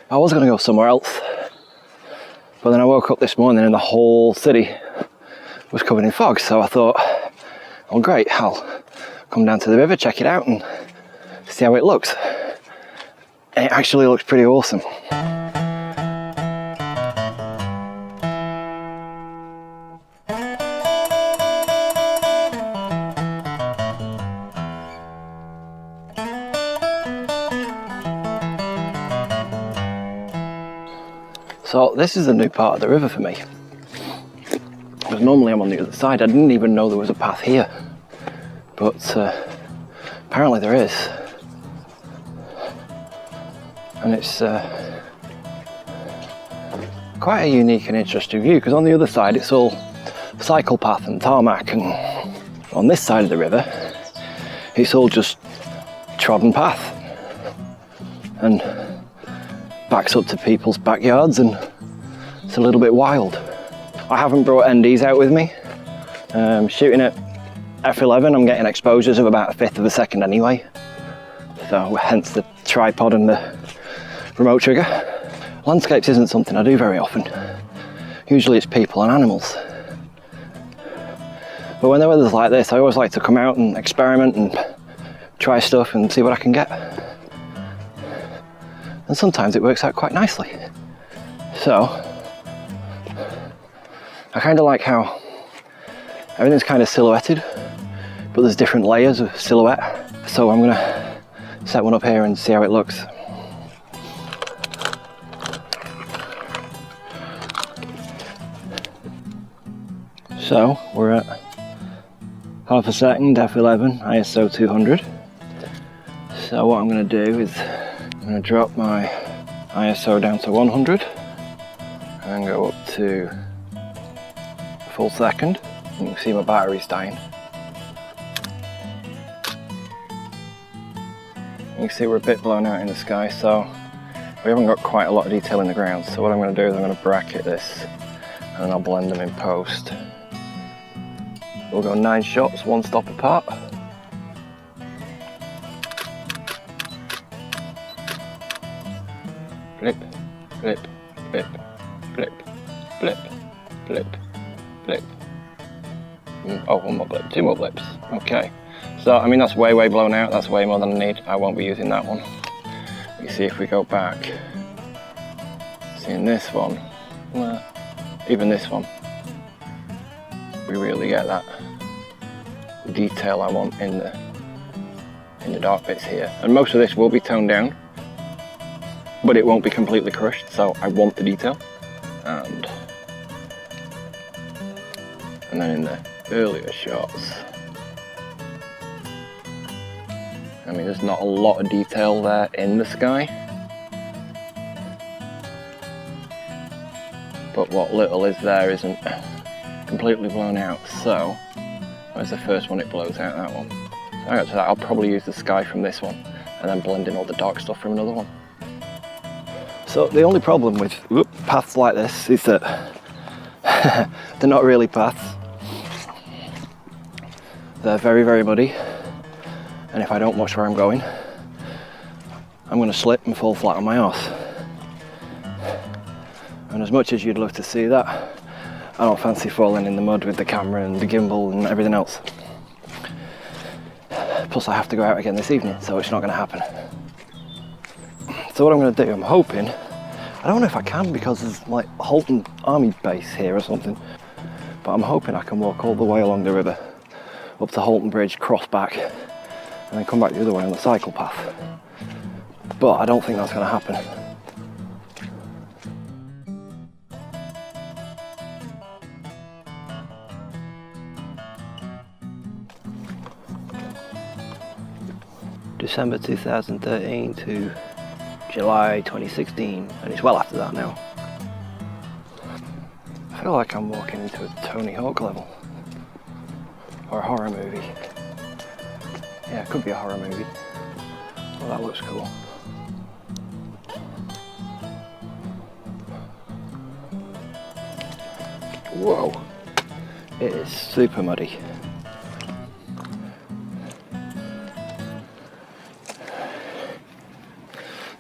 I was going to go somewhere else, but then I woke up this morning and the whole city was covered in fog, so I thought, oh great, I'll come down to the river, check it out and see how it looks. And it actually looks pretty awesome. So this is a new part of the river for me, because normally I'm on the other side. I didn't even know there was a path here, but apparently there is, and it's quite a unique and interesting view, because on the other side it's all cycle path and tarmac, and on this side of the river it's all just trodden path and backs up to people's backyards, and it's a little bit wild. I haven't brought NDs out with me. Shooting at f11, I'm getting exposures of about 1/5 of a second anyway, so hence the tripod and the remote trigger. Landscapes isn't something I do very often. Usually it's people and animals. But when the weather's like this, I always like to come out and experiment and try stuff and see what I can get. And sometimes it works out quite nicely. So, I kind of like how everything's kind of silhouetted, but there's different layers of silhouette. So I'm gonna set one up here and see how it looks. So, we're at half a second, f11, ISO 200. So what I'm gonna do is I'm going to drop my ISO down to 100 and go up to a full second. You can see my battery's dying. You can see we're a bit blown out in the sky, so we haven't got quite a lot of detail in the ground. So what I'm going to do is I'm going to bracket this and then I'll blend them in post. We'll go 9 shots, 1 stop apart. Blip, blip, blip, blip, blip, blip, blip. Oh, 1 more blip, 2 more blips. Okay. So, I mean, that's way blown out. That's way more than I need. I won't be using that one. You see, if we go back, seeing this one, well, even this one, we really get that detail I want in the dark bits here. And most of this will be toned down, but it won't be completely crushed, so I want the detail. And then in the earlier shots, I mean, there's not a lot of detail there in the sky, but what little is there isn't completely blown out. So where's the first one? It blows out, that one. So I got to that. I'll probably use the sky from this one and then blend in all the dark stuff from another one. So the only problem with paths like this is that they're not really paths. They're very muddy, and if I don't watch where I'm going, I'm going to slip and fall flat on my arse. And as much as you'd love to see that, I don't fancy falling in the mud with the camera and the gimbal and everything else. Plus I have to go out again this evening, so it's not going to happen. So what I'm going to do, I'm hoping, I don't know if I can because there's like Halton Army base here or something, but I'm hoping I can walk all the way along the river, up to Halton Bridge, cross back, and then come back the other way on the cycle path. But I don't think that's going to happen. December 2013 to July 2016, and it's well after that now. I feel like I'm walking into a Tony Hawk level, or a horror movie. Yeah, it could be a horror movie. Well, that looks cool. Whoa, it is super muddy.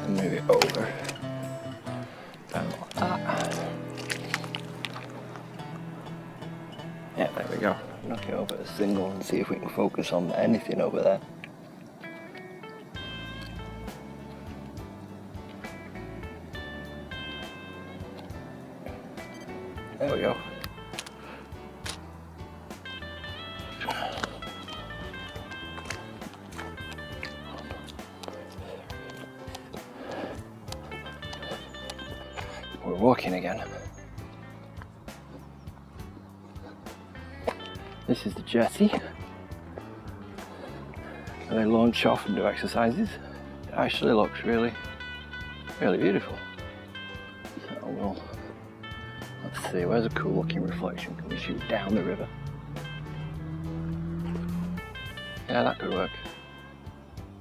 Move it over. There we go. Knock it over to single and see if we can focus on anything over there. There we go. We're walking again. This is the jetty. And they launch off and do exercises. It actually looks really beautiful. So we'll, let's see, where's a cool looking reflection? Can we shoot down the river? Yeah, that could work.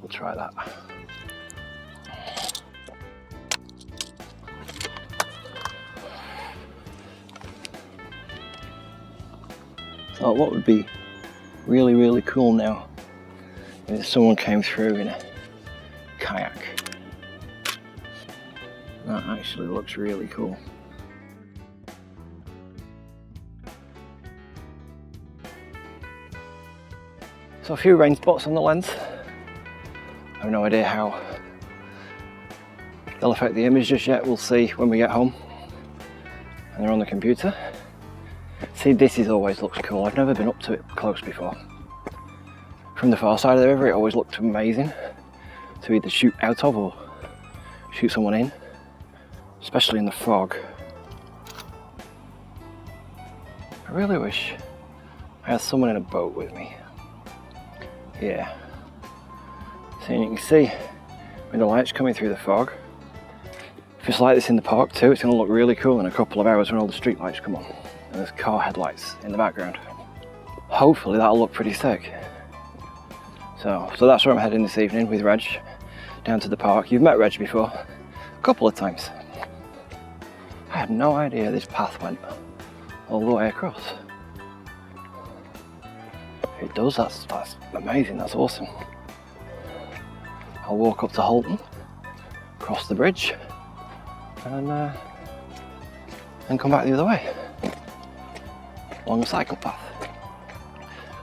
We'll try that. So what would be really cool now is if someone came through in a kayak. That actually looks really cool. So a few rain spots on the lens. I have no idea how they'll affect the image just yet. We'll see when we get home and they're on the computer. See, this always looks cool. I've never been up to it close before. From the far side of the river, it always looked amazing to either shoot out of or shoot someone in, especially in the fog. I really wish I had someone in a boat with me. Yeah. So you can see when the light's coming through the fog. If it's like this in the park too, it's going to look really cool in a couple of hours when all the street lights come on. And there's car headlights in the background. Hopefully that'll look pretty sick. So that's where I'm heading this evening with Reg, down to the park. You've met Reg before, a couple of times. I had no idea this path went all the way across. If it does, that's amazing, that's awesome. I'll walk up to Holton, cross the bridge, and come back the other way, along the cycle path.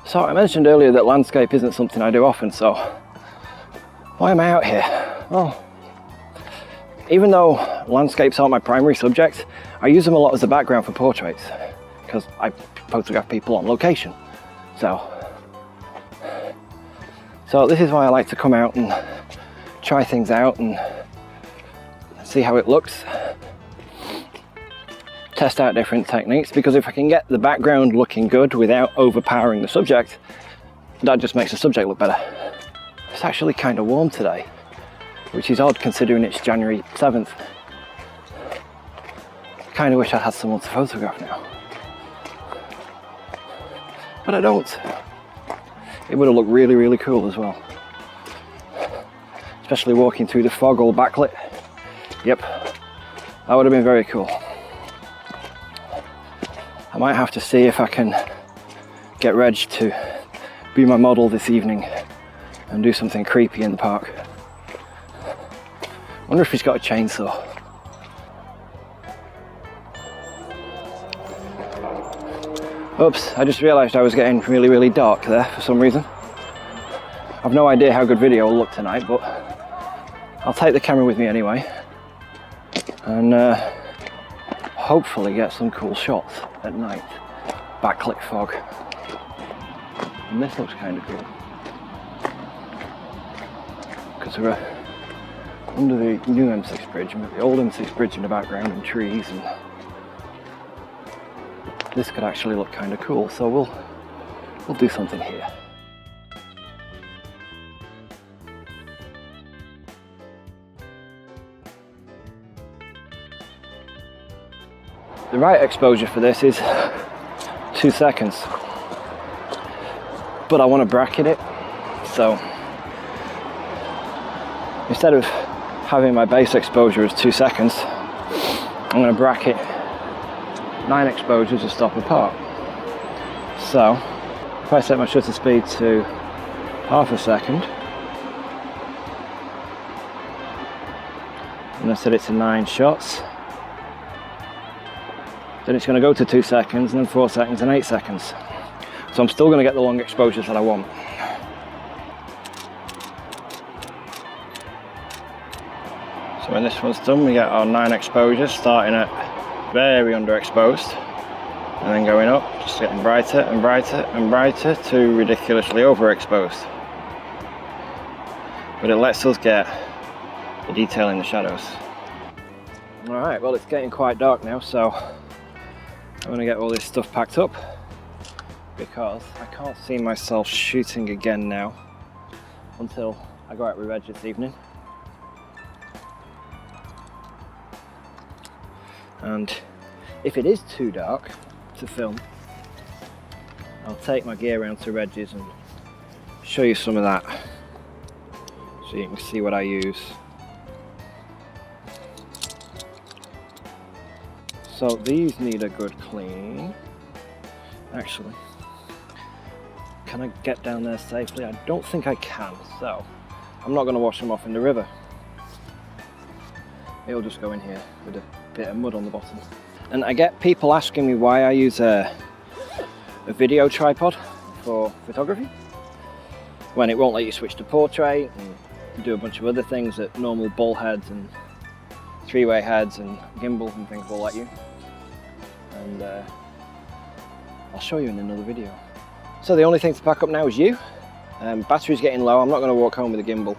So I mentioned earlier that landscape isn't something I do often, so why am I out here? Well, even though landscapes aren't my primary subject, I use them a lot as a background for portraits, because I photograph people on location. So this is why I like to come out and try things out and see how it looks. Test out different techniques, because if I can get the background looking good without overpowering the subject, that just makes the subject look better. It's actually kind of warm today, which is odd considering it's January 7th. Kind of wish I had someone to photograph now, but I don't. It would have looked really cool as well, especially walking through the fog all backlit. Yep, that would have been very cool. I might have to see if I can get Reg to be my model this evening and do something creepy in the park. I wonder if he's got a chainsaw. Oops, I just realised I was getting really dark there for some reason. I've no idea how good video will look tonight, but I'll take the camera with me anyway and hopefully get some cool shots at night. Backlit fog. And this looks kind of cool, because we're under the new M6 bridge, and with the old M6 bridge in the background and trees, and this could actually look kind of cool. So we'll do something here. The right exposure for this is 2 seconds, but I want to bracket it, so instead of having my base exposure as 2 seconds, I'm going to bracket 9 exposures a stop apart. So if I set my shutter speed to half a second and I set it to 9 shots, then it's going to go to 2 seconds, and then 4 seconds and 8 seconds. So I'm still going to get the long exposures that I want. So when this one's done, we get our 9 exposures, starting at very underexposed and then going up, just getting brighter and brighter and brighter to ridiculously overexposed. But it lets us get the detail in the shadows. Alright, well, it's getting quite dark now, so I'm going to get all this stuff packed up because I can't see myself shooting again now until I go out with Reg this evening. And if it is too dark to film, I'll take my gear around to Reg's and show you some of that so you can see what I use. So these need a good clean. Actually, can I get down there safely? I don't think I can, so I'm not going to wash them off in the river. It'll just go in here with a bit of mud on the bottom. And I get people asking me why I use a video tripod for photography when it won't let you switch to portrait and do a bunch of other things that normal bull heads and 3-way heads and gimbals and things will let you. And I'll show you in another video. So the only thing to pack up now is you. Battery's getting low. I'm not going to walk home with the gimbal.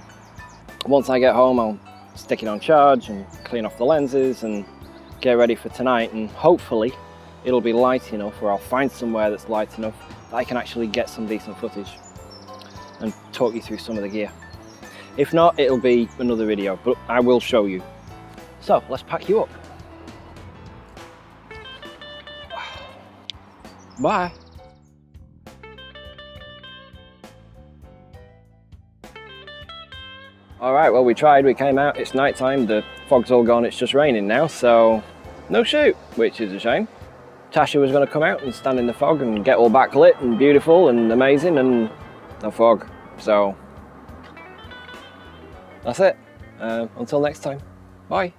Once I get home, I'll stick it on charge and clean off the lenses and get ready for tonight, and hopefully it'll be light enough, or I'll find somewhere that's light enough that I can actually get some decent footage and talk you through some of the gear. If not, it'll be another video, but I will show you. So let's pack you up. Bye. Alright, well, we tried, we came out, it's night time, the fog's all gone, it's just raining now, so no shoot, which is a shame. Tasha was going to come out and stand in the fog and get all backlit and beautiful and amazing, and no fog, so that's it. Until next time, bye.